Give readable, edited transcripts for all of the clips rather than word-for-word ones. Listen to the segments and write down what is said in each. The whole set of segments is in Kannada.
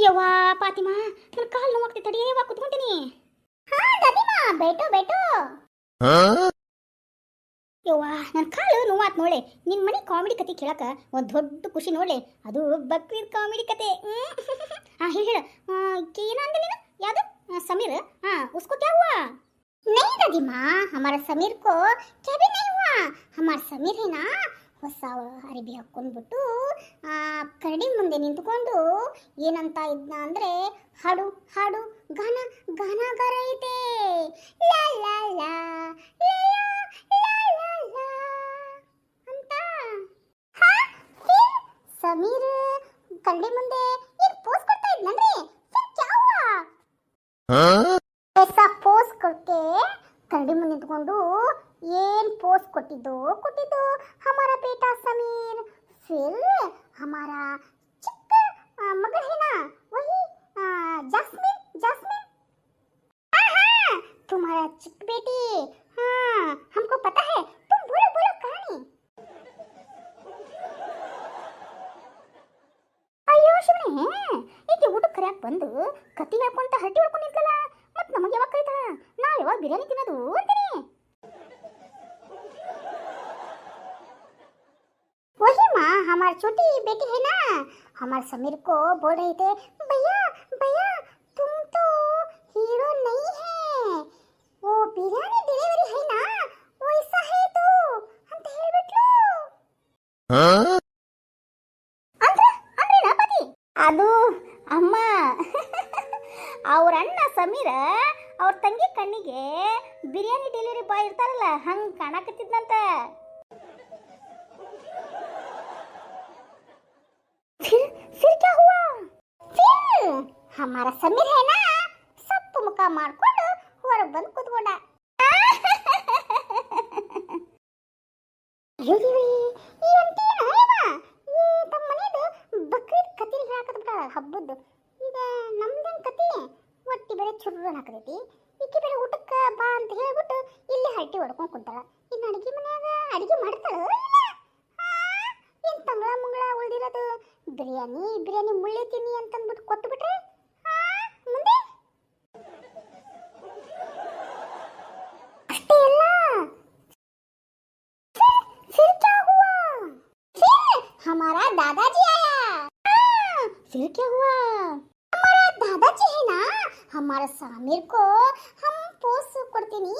ಯವ್ವಾ ಪಾತಿಮಾ, ನನ್ನ ಕಾಲು ನೋವಾಗ್ತೈತೆ, ತಡಿಯವ್ವ ಕುತ್ಕೊಂತೀನಿ. ಹಾ ದಾದಿಮಾ, ಬೇಟೋ ಬೇಟೋ. ಯವ್ವಾ ನನ್ನ ಕಾಲು ನೋವಾತ್ ನೋಳೆ. ನಿನ್ನ ಮನೆ ಕಾಮಿಡಿ ಕತೆ ಕೇಳಕ ಒಂದು ದೊಡ್ಡ ಖುಷಿ ನೋಡ್ಲೆ, ಅದು ಬಕ್ರೀದ್ ಕಾಮಿಡಿ ಕತೆ. हाँ ಹೇಳ ಏನು ಅಂದೆ ನೀನು? ಯಾವುದು समीर? हाँ उसको क्या हुआ? नहीं दादी माँ, हमारा समीर को क्या भी नहीं हुआ. हमारा समीर है ना, ಹೊಸ ಅರಿಬಿ ಹಾಕ್ಕೊಂಡ್ಬಿಟ್ಟು ಕರಡಿ ಮುಂದೆ ನಿಂತ್ಕೊಂಡು ಏನಂತ ಇದ್ನ ಅಂದ್ರೆ ಹಾಡು ಹಾಡು ಗಾನ ಗಾನಗಾರ ಐತೆ. ಲಾ ಲಾ ಲಾ ಲಾ ಲಾ ಲಾ ಲಾ ಅಂತ. ಸಮೀರ್ ಕರಡಿ ಮುಂದೆ ಏನು ಪೋಸ್ ಕೊಡ್ತಾ ಇದ್ನನ್ರಿ? ಕ್ಯಾ ಹುವಾ? ऐसा पोज करके कन्नड़ी में निंतुಕೊಂಡು ಏನ್ पोज ಕೊಟ್ಟಿದ್ದು हमारा बेटा समीर. फिर हमारा चिक्क मगर है ना, वही जास्मिन जास्मिन. हाँ तुम्हारा चिक बेटी. हाँ हमको पता है, तुम बोलो बोलो कहानी. ಅಯ್ಯೋ ಶಿವನೇ, ಈಗ ಊಟ ಕರೆಯಾಕ ಬಂದು ಕತ್ತಿ ಹೇಳ್ಕೊಂತ ಹರಟಿ ಹೊಡ್ಕೊಂಡು ನಿಂತಲ್ಲ, ಮತ್ ನಮಗೆ ಯಾವಾಗ ಕರೀತಾಳ? ನಾವ್ ಯಾವಾಗ ಬಿರಿಯಾನಿ ತಿನ್ನೋದು ಅಂತೀನಿ. वही माँ, हमारी छोटी बेटी है ना, हमारे समीर को बोल रहे थे, भैया भैया तुम तो हीरो नहीं है, वो बिरयानी डिलीवरी है ना, वैसा है तो ಅಂತ ಹೇಳ್ಬಿಟ್ಲು. ಅಂದ್ರೆ ಪತಿ ಅದು ಅಮ್ಮ. ಅವ್ರ ಅಣ್ಣ ಸಮೀರ ಅವ್ರ ತಂಗಿ ಕಣ್ಣಿಗೆ ಬಿರಿಯಾನಿ ಡೆಲಿವರಿ ಬಾಯ್ ಇರ್ತಾರಲ್ಲ, ಹಂಗ ಕಾಣಕತ್ತಿದ್ನಂತ. फिर क्या हुआ? फिर हमारा समीर है ना, ಸಪ್ಪು ಮುಖ ಮಾಡ್ಕೊಂಡು ಹೊರಗೆ ಬಂದು ಕೂತ್ಕೊಂಡ. ಈ ಅಂಟಿ ತಮ್ಮ ಮನೇದು ಬಕ್ರೀದ್ ಕತಿ ಹಾಕದ್ಬಿಟ್ಟಾಳ ಹಬ್ಬದ್ದು. ಈಗ ನಮ್ದೇನು ಕತಿ, ಒಟ್ಟಿ ಬೇರೆ ಚುರ್ರ ಹಾಕತೈತಿ. ಈಕಿ ಬೇರೆ ಊಟಕ್ಕೆ ಬಾ ಅಂತ ಹೇಳ್ಬಿಟ್ಟು ಇಲ್ಲಿ ಹರಟಿ ಹೊಡ್ಕೊಂಡು ಕುಂತಾಳ. ಇನ್ನು ಅಡಿಗೆ ಮನ್ಯಾಗ ಅಡಿಗೆ ಮಾಡ್ತಾಳ. ಏನು ತಂಗಳ ಮುಂಗಳ ಉಳಿದಿರೋದು ಬಿರಿಯಾನಿ ಬಿರಿಯಾನಿ ಮುಳ್ಳಿತೀನಿ ಅಂತಂದ್ಬಿಟ್ಟು ಕೊಟ್ಟು ಬಿಟ್ರೆ ಮುಂದೆ ಅಷ್ಟೇ ಅಲ್ಲ. फिर क्या हुआ? फिर हमारा दादाजी आया. फिर क्या हुआ? हमारा दादाजी है ना, हमारा सामीर को हम ಪೋಸ್ ಕೊಡ್ತೀನಿ,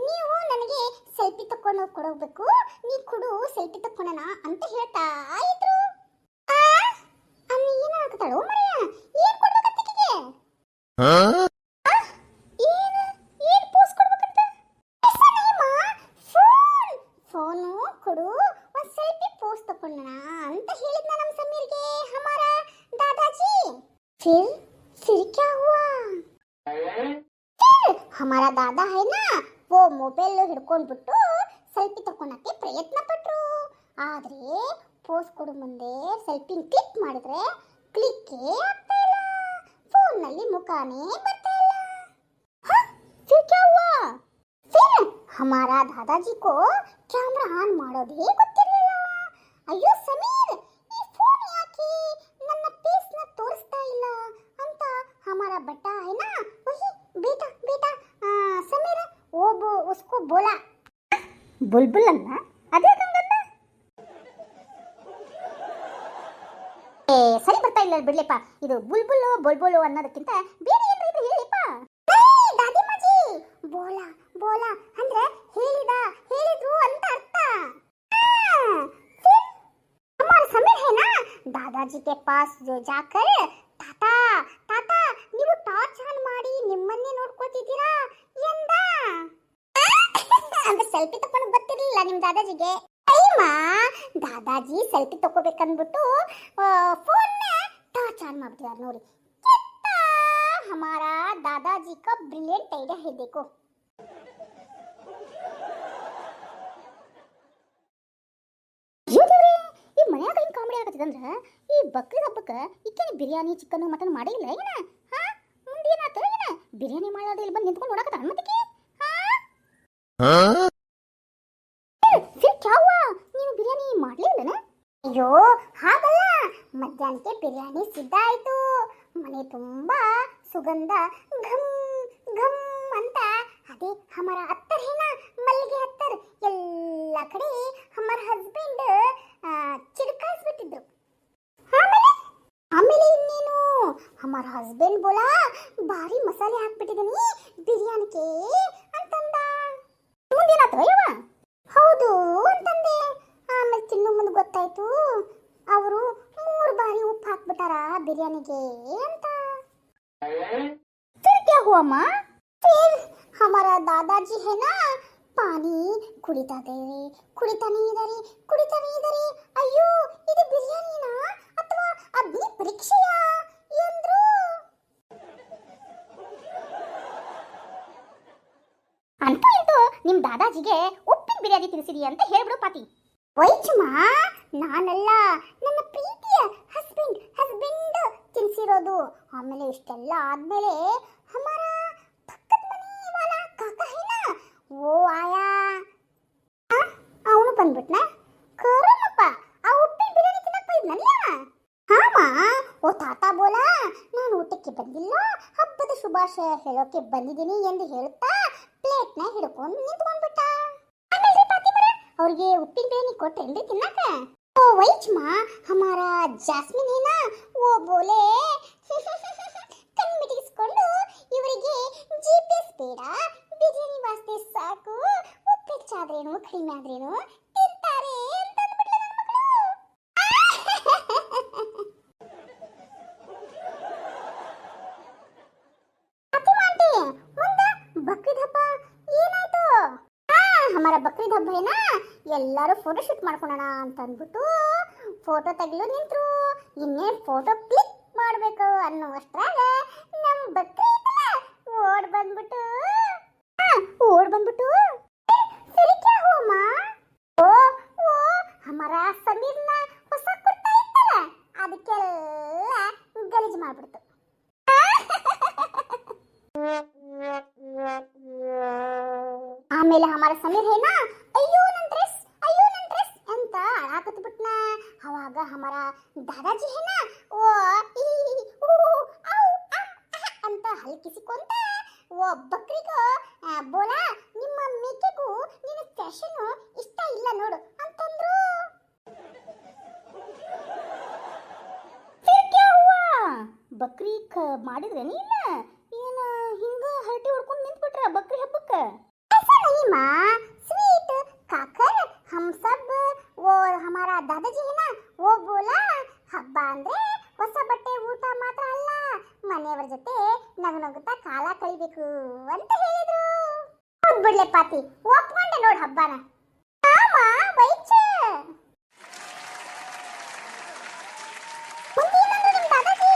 ನೀವು ನನಗೆ ಸೆಲ್ಫಿ ತಕೊಂಡು ಕೊಡಬೇಕು, ನೀ ಕೊಡು ಸೆಲ್ಫಿ ತಕ್ಕೊಳ್ಳೋಣ ಅಂತ ಹೇಳ್ತಾ ಇದ್ರು. ಅಲ್ಲಿ ಏನು ಹಾಕ್ತಾಳೋ ಮರಿಯ, ಏನ್ ಕೊಡ್ಬೇಕಂತಿಗೆ? ಏನು ಪೋಸ್ ಕೊಡ್ಬೇಕಂತ? ಫೋನು ಕೊಡು, ಒಂದು ಸೆಲ್ಫಿ ಪೋಸ್ ತಕೊಳ್ಳೋಣ ಅಂತ ಹೇಳಿದ್ನ ನಮ್ಮ ಸಮೀರ್ಗೆ ಹಮಾರ ದಾದಾಜಿ. फिर क्या हुआ? हमारा दादा है ना, वो ಮೊಬೈಲ್ ಹಿಡ್ಕೊಂಡ್ಬಿಟ್ಟು ಸೆಲ್ಫಿ ತಗೊಳಕ್ಕೆ ಪ್ರಯತ್ನ ಪಟ್ರು. ಆದ್ರೆ ಪೋಸ್ ಕೊಡು ಮುಂದೆ ಸೆಲ್ಫಿ ಕ್ಲಿಕ್ ಮಾಡಿದ್ರೆ ಕ್ಲಿಕ್ಕೇ ಆಗ್ತಾ ಇಲ್ಲ, ಫೋನ್ ನಲ್ಲಿ ಮುಖಾನೇ ಬರ್ತಾ ಇಲ್ಲ. फिर क्या हुआ? फिर हमारा दादाजी को कैमरा ಆನ್ ಮಾಡೋದೇ ಗೊತ್ತಿರಲಿಲ್ಲ. ಅಯ್ಯೋ ಸಮೀರ್, ಈ ಫೋನ್ ಯಾಕೆ ನನ್ನ ಫೇಸ್ ನ ತೋರಿಸ್ತಾ ಇಲ್ಲ ಅಂತ हमारा बेटा है ना, वही बेटा बेटा समीर वो उसको बोला. बुलबुल ಅನ್ನ ಅದೇ ಕಂಗನ್ನ ಸರಿ ಬರ್ತಾ ಇಲ್ಲ ಬಿಡ್ಲಿಪ್ಪ. ಇದು ಬುಲ್ಬುಲ್ ಬೊಲ್ಬೊಲು ಅನ್ನೋದಕ್ಕಿಂತ ಬೇರೆ ಏನ್ರ ಇದ್ರೆ ಹೇಳಿಪ್ಪ. ದಾದಿಮಾಜಿ ಬೋಲಾ ಬೋಲಾ ಅಂದ್ರೆ ಹೇಳಿದ್ರು ಅಂತ ಅರ್ಥ. हमारा समीर है ना, दादाजी के पास जो जाकर ತಾತಾ ತಾತಾ ನೀವು ಟಾರ್ಚ್ ಆನ್ ಮಾಡಿ ನಿಮ್ಮನ್ನೇ ನೋಡ್ಕೊತಿದ್ದೀರಾ ಎಂದ. ಅಂದ್ರೆ ಸೆಲ್ಫಿ ತಕೊಂಡು ಗೊತ್ತಿರಲಿಲ್ಲ ನಿಮ್ಮ ದಾದಾಜಿಗೆ. ಅಯ್ಯಮ್ಮ, ದಾದಾಜಿ ಸೆಲ್ಫಿ ತಗೋಬೇಕಂದ್ಬಿಟ್ಟು ಫೋನ್ನ ಟಾರ್ಚ್ ಆನ್ ಮಾಡ್ತಿದ್ದಾರೆ ನೋಡಿ. हमारा दादाजी का ब्रिलियंट आइडिया है देखो. ಈ ಮನ್ಯಾಗ ಹಿಂಗೆ ಕಾಮಿಡಿ ಆಗತ್ತದಂದ್ರೆ ಈ ಬಕ್ರೀದ್ ಹಬ್ಬಕ್ಕೆ ಈಕೇನು ಬಿರಿಯಾನಿ ಚಿಕನ್ ಮಟನ್ ಮಾಡೇ ಇಲ್ಲ ಏನ? ಹಾ ಮುಂದೆ ಏನಾತ ಏನ? ಬಿರಿಯಾನಿ ಮಾಡೋದು ಇಲ್ಲಿ ಬಂದು ನಿಂತ್ಕೊಂಡು ನೋಡಕತ್ತ ಅನ್ಮತಿಕೆ. फिर क्या हुआ? ನೀನು ಬಿರಿಯಾನಿ ಮಾಡಲೇ ಇಲ್ಲನ? ಅಯ್ಯೋ ಹಾಗಲ್ಲ, ಮಧ್ಯಾಹ್ನಕ್ಕೆ ಬಿರಿಯಾನಿ ಸಿದ್ಧ ಆಯ್ತು. ಮನೆ ತುಂಬಾ ಸುಗಂಧ ಘಮ್ ಘಮ್ ಅಂತ. ಅದೇ ಹಮಾರ ಅತ್ತರ್ ಹೇನ ಮಲ್ಲಿಗೆ ಅತ್ತರ್ ಎಲ್ಲ ಕಡೆ ಹಮಾರ ಹಸ್ಬೆಂಡ್ ಚಿಡ್ಕಾಯಿಸ್ಬಿಟ್ಟಿದ್ರು. ಆಮೇಲೆ ಆಮೇಲೆ ಇನ್ನೇನು, ಹಮಾರ ಹಸ್ಬೆಂಡ್ ಬೋಲಾ ಭಾರಿ ಮಸಾಲೆ ಹಾಕ್ಬಿಟ್ಟಿದ್ದೀನಿ ಬಿರಿಯಾನಿಗೆ ಅಂತಂದ. ಮುಂದೇನಾತ್ರ ಯವ? ಹೌದು ಅಂತಂದೆ. ಆಮೇಲೆ ತಿನ್ನು ಮುಂದೆ ಗೊತ್ತಾಯ್ತು ಅವರು 3 ಬಾರಿ ಉಪ್ಪು ಹಾಕ್ಬಿಟ್ಟಾರ ಬಿರಿಯಾನಿಗೆ ಅಂತ. फिर क्या हुआ माँ? फिर हमारा दादाजी है ना, पानी ಕುಡಿತಾ ಇದ್ದಾರೆ, ಕುಡಿತಾನೆ ಇದ್ದಾರೆ. ಅಯ್ಯೋ ಇದು ಬಿರಿಯಾನಿನಾ ಅಥವಾ ಅಗ್ನಿ ಪರೀಕ್ಷೆಯಾ ಎಂದ್ರು. ಅಂತೂ ಇಂತೂ ನಿಮ್ ದಾದಾಜಿಗೆ ಉಪ್ಪಿನ ಬಿರಿಯಾನಿ ತಿನ್ನಿಸಿರಿ ಅಂತ ಹೇಳ್ಬಿಡು ಪಾತಿ. ವೈಚಮ್ಮ, ನಾನಲ್ಲ, ನನ್ನ ಪ್ರೀತಿಯ ಹಸ್ಬೆಂಡ್ ತಿನ್ಸಿರೋದು. ಆಮೇಲೆ ಇಷ್ಟೆಲ್ಲ ಆದ್ಮೇಲೆ ಹಮಾರ ಪಕ್ಕದ ಮನೆ ವಾಲ ಕಾಕ ಹೇನ, ಓ ಆಯಾ, ಅವನು ಬಂದ್ಬಿಟ್ನ. ಕರೋನಪ್ಪ, ಆ ಉಪ್ಪಿನ ಬಿರಿಯಾನಿ ತಿನ್ನಕ್ ಬಂದ್ನಲ್ಲ. ಹಾಮ, ಓ ತಾತ ಬೋಲಾ ನಾನು ಊಟಕ್ಕೆ ಬಂದಿಲ್ಲ, ಹಬ್ಬದ ಶುಭಾಶಯ ಹೇಳೋಕೆ ಬಂದಿದ್ದೀನಿ ಎಂದು ಹೇಳುತ್ತಾ ಪ್ಲೇಟ್ನ ಹಿಡ್ಕೊಂಡು ನಿಂತ್ಕೊಂಡ್ಬಿಟ್ಟ. ಆಮೇಲೆ ಅವ್ರಿಗೆ ಉಪ್ಪಿನ ಬಿರಿಯಾನಿ ಕೊಟ್ರೇನ್ರಿ ತಿನ್ನಕ? ಓ ವೈಚ್ಮಾ, ಹಮಾರ ಜಾಸ್ಮಿನ್ ಹೇನಾ, ಓ ಬೋಲೆ ಕಣ್ಮಿಟಿಸ್ಕೊಂಡು ಇವರಿಗೆ GPS ಬೇಡ, ಬಿರಿಯಾನಿ ವಾಸನೆ ಸಾಕು, ಉಪ್ಪು ಹೆಚ್ಚಾದ್ರೇನು ಕಡಿಮೆ ಆದ್ರೇನು ತಿಂತಾರೆ ಅಂತ ಅಂದ್ಬಿಟ್ಲೆ ನನ್ನ ಮಗಳು. ಅತಿಮಾಂಟಿ, ಮುಂದೆ ಬಕ್ರೀದ್ ಹಬ್ಬ ಏನಾಯ್ತು? ಹಮಾರ ಬಕ್ರೀದ್ ಹಬ್ಬ ಏನಾ, ಎಲ್ಲರೂ ಫೋಟೋ ಶೂಟ್ ಮಾಡ್ಕೊಳ್ಳೋಣ ಅಂತ ಅಂದ್ಬಿಟ್ಟು ಫೋಟೋ ತೆಗೆದು ನಿಂತ್ರು. ಇನ್ನೇನು ಫೋಟೋ ಕ್ಲಿಕ್ ಮಾಡಬೇಕು ಅನ್ನುವಷ್ಟ್ರಾಗ ನಮ್ಮ ಬಕ್ರೀದ್ ಓಡ್ ಬಂದ್ಬಿಟ್ಟು ಸರಿ ಕ್ಯಾ ಹೋಮ, ಓ ಓ ಹಮಾರ ಸಮೀರ್ನ ಹೊಸ ಕುರ್ತಾ ಇತ್ತಲ್ಲ ಅದಕ್ಕೆಲ್ಲ ಗಲೀಜು ಮಾಡ್ಬಿಡ್ತು. ಆಮೇಲೆ ಹಮಾರ ಸಮೀರ್ ಹೇನಾ, ಅಯ್ಯೋ ನನ್ ಡ್ರೆಸ್ ಅಂತ ಅಳಾಕತ್ ಬಿಟ್ನ. ಅವಾಗ ಹಮಾರ ದಾದಾಜಿ ಹೇನಾ, ಓ ಅಂತ ಹಲ್ಕಿಸಿಕೊಂತ, ಓ ಬಕ್ರಿಗ ಬೋಲಾ ನಿಮ್ಮ ಮೇಕೆಗೂ ನಿನ್ನ ಫ್ಯಾಷನ್ ಇಷ್ಟ ಇಲ್ಲ ನೋಡು ಅಂತಂದ್ರು. ಬಕ್ರಿ ಮಾಡಿದ್ರೇನಿ ಇಲ್ಲ ಏನ ಹಿಂಗ ಹರಟೆ ಹೊಡ್ಕೊಂಡು ನಿಂತ್ಬಿಟ್ರ ಬಕ್ರಿ ಹಬ್ಬಕ್ಕೆ? स्वीट खाकर हम सब वो हमारा दादाजी है ना, वो बोला ಹಬ್ಬ ಅಂದ್ರೆ ಹೊಸ ಬಟ್ಟೆ ಊಟ ಮಾತ್ರ ಅಲ್ಲ, ಮನೆಯವರ ಜೊತೆ ನಗುನಗುತ್ತಾ ಕಾಲ ಕಳಿಬೇಕು ಅಂತ ಹೇಳಿದ್ರು. ಹೋಗ್ಬಿಡ್ಲೆ ಪಾತಿ, ಒಪ್ಕೊಂಡೆ ನೋಡ್ ಹಬ್ಬನ. ಆಮ ವೈಚ ಮುಂದೇನಂದ್ರು ನಿಮ್ ದಾದಾಜಿ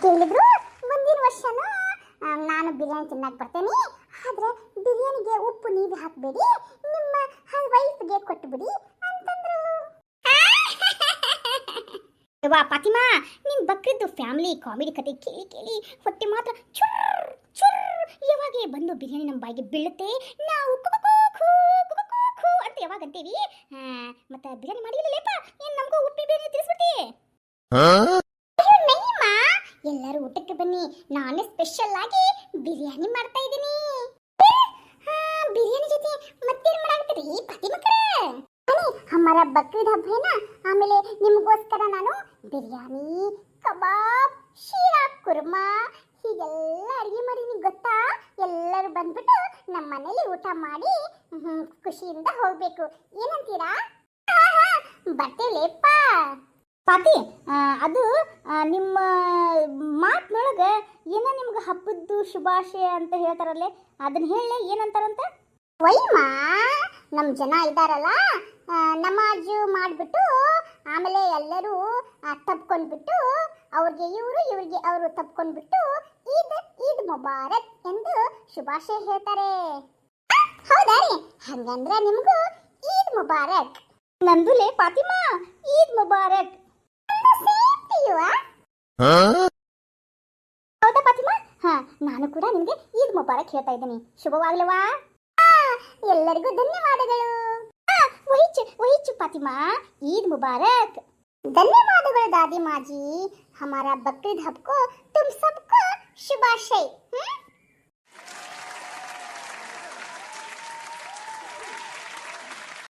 ಹೇಳಿದ್ರು, ಮುಂದಿನ ವರ್ಷನೂ ನಾನು ಬಿರಿಯಾನಿ ತಿನ್ನಕ್ ಬರ್ತೇನೆ, ಆದ್ರೆ ಬಿರಿಯಾನಿಗೆ ಉಪ್ಪು ನೀವೇ ಹಾಕಬೇಡಿ, ನಿಮ್ಮ ವೈಫ್ಗೆ ಕೊಟ್ಟುಬಿಡಿ ಅಂತಂದ್ರು. ವಾ ಫಾತಿಮಾ, ನಿನ್ ಬಕ್ರಿದ್ದು ಫ್ಯಾಮಿಲಿ ಕಾಮಿಡಿ ಕತೆ ಕೇಳಿ ಹೊಟ್ಟೆ ಮಾತ್ರ ಚುರ್ ಯಾವಾಗ ಬಂದು ಬಿರಿಯಾನಿ ನಮ್ಮ ಬಾಯಿಗೆ ಬೀಳುತ್ತೆ, ನಾವು ಅಂತ ಯಾವಾಗ ಅಂತೀವಿ. ಮತ್ತೆ ಬಿರಿಯಾನಿ ಮಾಡಿಲ್ಲಪ್ಪ, ಏನ್ ನಮಗೂ ಉಪ್ಪಿ ಬಿರಿಯಾನಿ ತಿಳಿಸ್ಬಿಟ್ಟಿ? ಎಲ್ಲರೂ ಊಟಕ್ಕೆ ಬನ್ನಿ, ನಾನೇ ಸ್ಪೆಷಲ್ ಆಗಿ ಬಿರಿಯಾನಿ ಮಾಡ್ತಾ ಇದ್ದೀನಿ. ಬಿರಿಯಾನಿ ಜೊತೆ ಮತ್ತೇನ್ ಮಾಡಾಕ್ತೀರಿ ಪತಿ ಮಕ್ಕಳೇ? ಹಮಾರ ಬಕ್ರೀದ್ ಹಬ್ಬ ಏನಾ, ಆಮೇಲೆ ನಿಮಗೋಸ್ಕರ ನಾನು ಬಿರಿಯಾನಿ, ಕಬಾಬ್, ಶೀರಾ, ಕುರ್ಮಾ ಹೀಗೆಲ್ಲ ಅಡಿಗೆ ಮಾಡಿದೀನಿ ಗೊತ್ತಾ. ಎಲ್ಲರೂ ಬಂದ್ಬಿಟ್ಟು ನಮ್ಮ ಮನೇಲಿ ಊಟ ಮಾಡಿ ಖುಷಿಯಿಂದ ಹೋಗ್ಬೇಕು, ಏನಂತೀರಾ? ಬರ್ತೇಲೇಪ್ಪ. ಪಾತಿ, ಅದು ನಿಮ್ಮ ಮಾತಿನೊಳಗೆ ಏನೋ ನಿಮ್ಗೆ ಹಬ್ಬದ್ದು ಶುಭಾಶಯ ಅಂತ ಹೇಳ್ತಾರಲ್ಲೇ, ಅದನ್ನ ಹೇಳಲೇ ಏನಂತಾರಂತ? ವೈಮಾ, ನಮ್ಮ ಜನ ಇದ್ದಾರಲ್ಲ, ನಮಾಜು ಮಾಡಿಬಿಟ್ಟು ಆಮೇಲೆ ಎಲ್ಲರೂ ತಪ್ಕೊಂಡ್ಬಿಟ್ಟು ಅವ್ರಿಗೆ ಇವ್ರಿಗೆ ಅವರು ತಪ್ಕೊಂಡ್ಬಿಟ್ಟು ಈದ್ ಮುಬಾರಕ್ ಎಂದು ಶುಭಾಶಯ ಹೇಳ್ತಾರೆ. ಹೌದಾ ರೀ? ಹಂಗಂದ್ರೆ ನಿಮಗೂ ಈದ್ ಮುಬಾರಕ್. ನಂದುಲೆ ಫಾತಿಮಾ, ಈದ್ ಮುಬಾರಕ್. ಹೌದಾ ಫಾತಿಮಾ? ನಾನು ಕೂಡ ನಿಮಗೆ ಈದ್ ಮುಬಾರಕ್ ಹೇಳ್ತಾ ಇದ್ದೀನಿ. ಶುಭವಾಗಲವಾ? ಎಲ್ಲರಿಗೂ ಧನ್ಯವಾದಗಳು. वही फातिमा, ईद मुबारक। धन्यवादಗಳು ದಾದಿ ಮಾಜಿ, हमारा बकरीद हब को तुम सबको शुभाशय।